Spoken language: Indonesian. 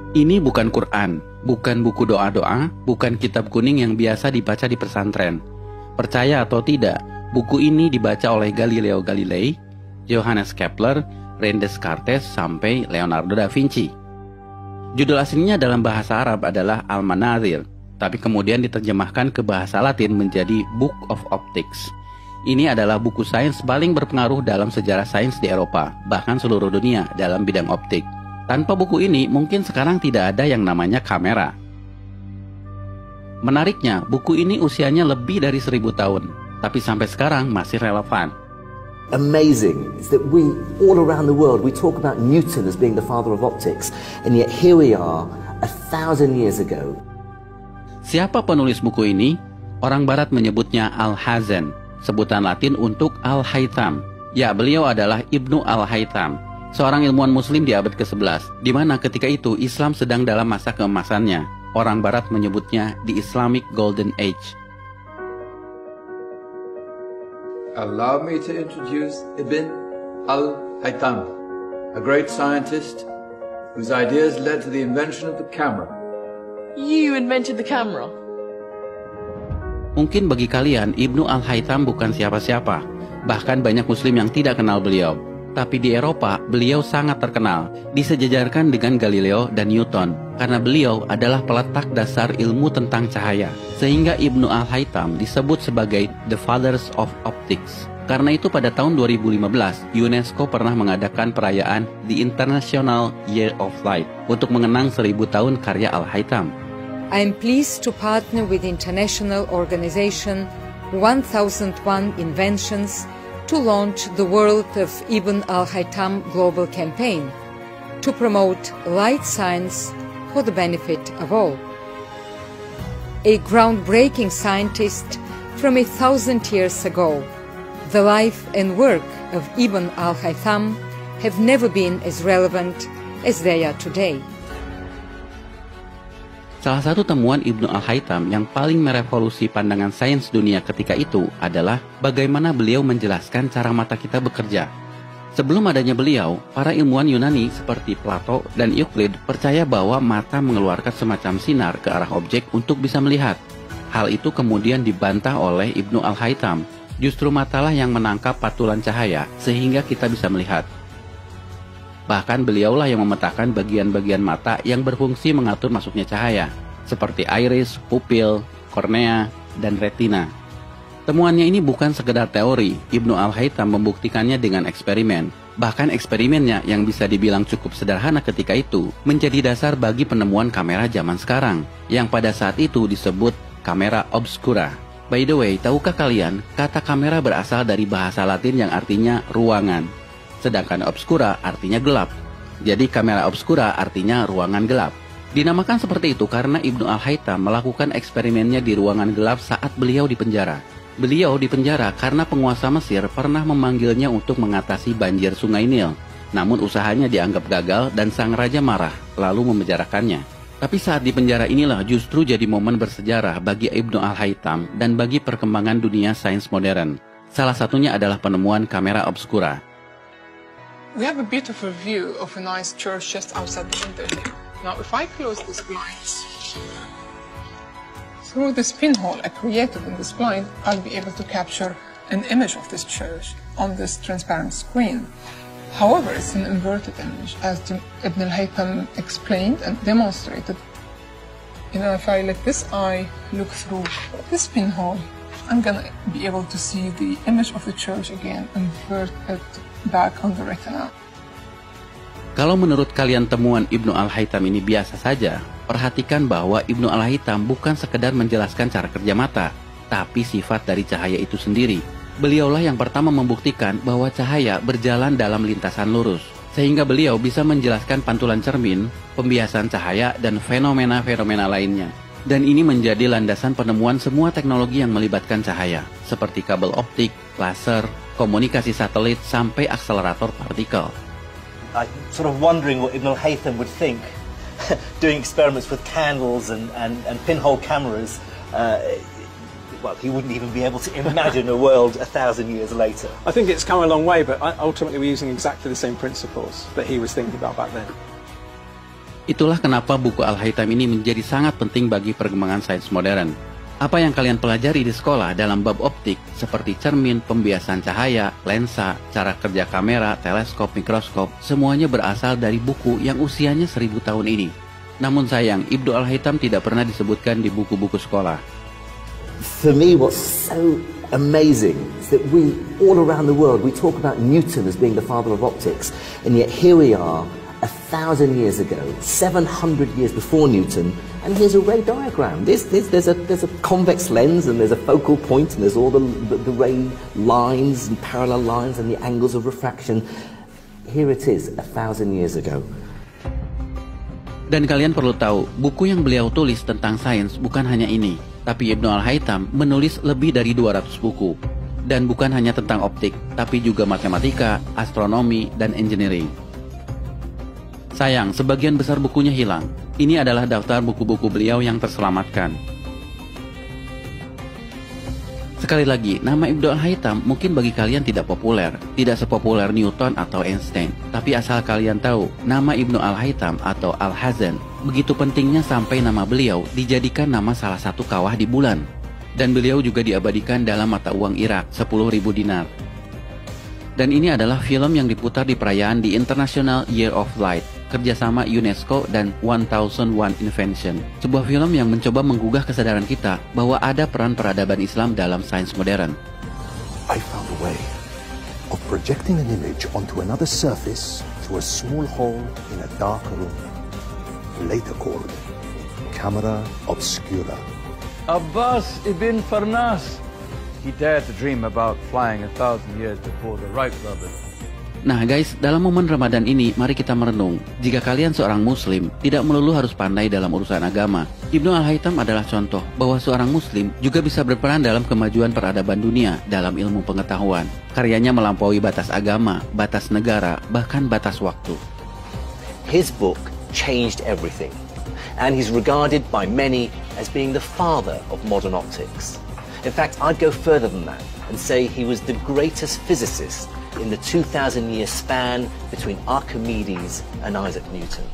Ini bukan Quran, bukan buku doa-doa, bukan kitab kuning yang biasa dibaca di pesantren. Percaya atau tidak, buku ini dibaca oleh Galileo Galilei, Johannes Kepler, René Descartes, sampai Leonardo da Vinci. Judul aslinya dalam bahasa Arab adalah Al-Manazil, tapi kemudian diterjemahkan ke bahasa Latin menjadi Book of Optics. Ini adalah buku sains paling berpengaruh dalam sejarah sains di Eropa, bahkan seluruh dunia dalam bidang optik. Tanpa buku ini, mungkin sekarang tidak ada yang namanya kamera. Menariknya, buku ini usianya lebih dari 1000 tahun, tapi sampai sekarang masih relevan. Amazing is that we, all around the world, we talk about Newton as being the father of optics, and yet here we are, 1,000 years ago. Siapa penulis buku ini? Orang Barat menyebutnya Al-Hazen, sebutan Latin untuk Al-Haytham. Ya, beliau adalah Ibnu Al-Haytham, seorang ilmuwan muslim di abad ke-11, di mana ketika itu Islam sedang dalam masa keemasannya. Orang Barat menyebutnya the Islamic Golden Age. Allow me to introduce Ibn Al-Haytham, a great scientist whose ideas led to the invention of the camera. You invented the camera? Mungkin bagi kalian, Ibnu Al-Haytham bukan siapa-siapa. Bahkan banyak muslim yang tidak kenal beliau. Tapi di Eropa, beliau sangat terkenal, disejajarkan dengan Galileo dan Newton, karena beliau adalah peletak dasar ilmu tentang cahaya. Sehingga Ibnu Al-Haytham disebut sebagai The Fathers of Optics. Karena itu pada tahun 2015, UNESCO pernah mengadakan perayaan The International Year of Light untuk mengenang 1000 tahun karya Al-Haytham. I am pleased to partner with the international organization 1001 Inventions to launch the World of Ibn Al-Haytham Global Campaign to promote light science for the benefit of all. A groundbreaking scientist from 1,000 years ago, the life and work of Ibn Al-Haytham have never been as relevant as they are today. Salah satu temuan Ibnu Al-Haytham yang paling merevolusi pandangan sains dunia ketika itu adalah bagaimana beliau menjelaskan cara mata kita bekerja. Sebelum adanya beliau, para ilmuwan Yunani seperti Plato dan Euclid percaya bahwa mata mengeluarkan semacam sinar ke arah objek untuk bisa melihat. Hal itu kemudian dibantah oleh Ibnu Al-Haytham. Justru matalah yang menangkap pantulan cahaya sehingga kita bisa melihat. Bahkan beliaulah yang memetakan bagian-bagian mata yang berfungsi mengatur masuknya cahaya, seperti iris, pupil, kornea, dan retina. Temuannya ini bukan sekedar teori, Ibnu Al-Haytham membuktikannya dengan eksperimen. Bahkan eksperimennya yang bisa dibilang cukup sederhana ketika itu, menjadi dasar bagi penemuan kamera zaman sekarang, yang pada saat itu disebut kamera obscura. By the way, tahukah kalian, kata kamera berasal dari bahasa Latin yang artinya ruangan. Sedangkan obscura artinya gelap. Jadi kamera obscura artinya ruangan gelap. Dinamakan seperti itu karena Ibnu Al-Haytham melakukan eksperimennya di ruangan gelap saat beliau di penjara. Beliau di penjara karena penguasa Mesir pernah memanggilnya untuk mengatasi banjir Sungai Nil. Namun usahanya dianggap gagal dan sang raja marah, lalu memenjarakannya. Tapi saat di penjara inilah justru jadi momen bersejarah bagi Ibnu Al-Haytham dan bagi perkembangan dunia sains modern. Salah satunya adalah penemuan kamera obscura. We have a beautiful view of a nice church just outside the window here. Now, if I close this blinds, through this pinhole I created in this blind, I'll be able to capture an image of this church on this transparent screen. However, it's an inverted image, as Ibn al-Haytham explained and demonstrated. If I let this eye look through this pinhole, I'm gonna be able to see the image of the church again, invert it back on the retina. Kalau menurut kalian temuan Ibnu Al-Haytham ini biasa saja, perhatikan bahwa Ibnu Al-Haytham bukan sekedar menjelaskan cara kerja mata, tapi sifat dari cahaya itu sendiri. Beliaulah yang pertama membuktikan bahwa cahaya berjalan dalam lintasan lurus, sehingga beliau bisa menjelaskan pantulan cermin, pembiasan cahaya, dan fenomena-fenomena lainnya. Dan ini menjadi landasan penemuan semua teknologi yang melibatkan cahaya, seperti kabel optik, laser, komunikasi satelit, sampai akselerator partikel. I'm sort of wondering what Ibn al-Haytham would think doing experiments with candles and pinhole cameras. Well, he wouldn't even be able to imagine a world 1,000 years later. I think it's come a long way, but ultimately we're using exactly the same principles that he was thinking about back then. Itulah kenapa buku Al-Haytham ini menjadi sangat penting bagi perkembangan sains modern. Apa yang kalian pelajari di sekolah dalam bab optik seperti cermin, pembiasan cahaya, lensa, cara kerja kamera, teleskop, mikroskop, semuanya berasal dari buku yang usianya 1000 tahun ini. Namun sayang, Ibnu Al-Haytham tidak pernah disebutkan di buku-buku sekolah. For me, what's so amazing is that we, all around the world, we talk about Newton as being the father of optics, and yet here we are, 1,000 years ago, 700 years before Newton, and here's a ray diagram. There's a convex lens, and there's a focal point, and there's all the ray lines and parallel lines and the angles of refraction. Here it is, 1,000 years ago. Dan kalian perlu tahu, buku yang beliau tulis tentang sains bukan hanya ini, tapi Ibnu Al-Haytham menulis lebih dari 200 buku. Dan bukan hanya tentang optik, tapi juga matematika, astronomi, dan engineering. Sayang, sebagian besar bukunya hilang. Ini adalah daftar buku-buku beliau yang terselamatkan. Sekali lagi, nama Ibnu Al-Haytham mungkin bagi kalian tidak populer, tidak sepopuler Newton atau Einstein. Tapi asal kalian tahu, nama Ibnu Al-Haytham atau Al-Hazan begitu pentingnya sampai nama beliau dijadikan nama salah satu kawah di bulan. Dan beliau juga diabadikan dalam mata uang Irak, 10.000 dinar. Dan ini adalah film yang diputar di perayaan di International Year of Light, kerjasama UNESCO dan 1001 Invention. Sebuah film yang mencoba menggugah kesadaran kita bahwa ada peran peradaban Islam dalam sains modern. I found a way of projecting an image onto another surface through a small hole in a dark room, later called camera obscura. Abbas ibn Farnas. He dared to dream about flying 1,000 years before the Wright brothers. Nah guys, dalam momen Ramadan ini, mari kita merenung. Jika kalian seorang muslim, tidak melulu harus pandai dalam urusan agama. Ibnu Al-Haytham adalah contoh bahwa seorang muslim juga bisa berperan dalam kemajuan peradaban dunia dalam ilmu pengetahuan. Karyanya melampaui batas agama, batas negara, bahkan batas waktu. His book changed everything, and he's regarded by many as being the father of modern optics. In fact, I'd go further than that and say he was the greatest physicist in the 2,000-year span between Archimedes and Isaac Newton.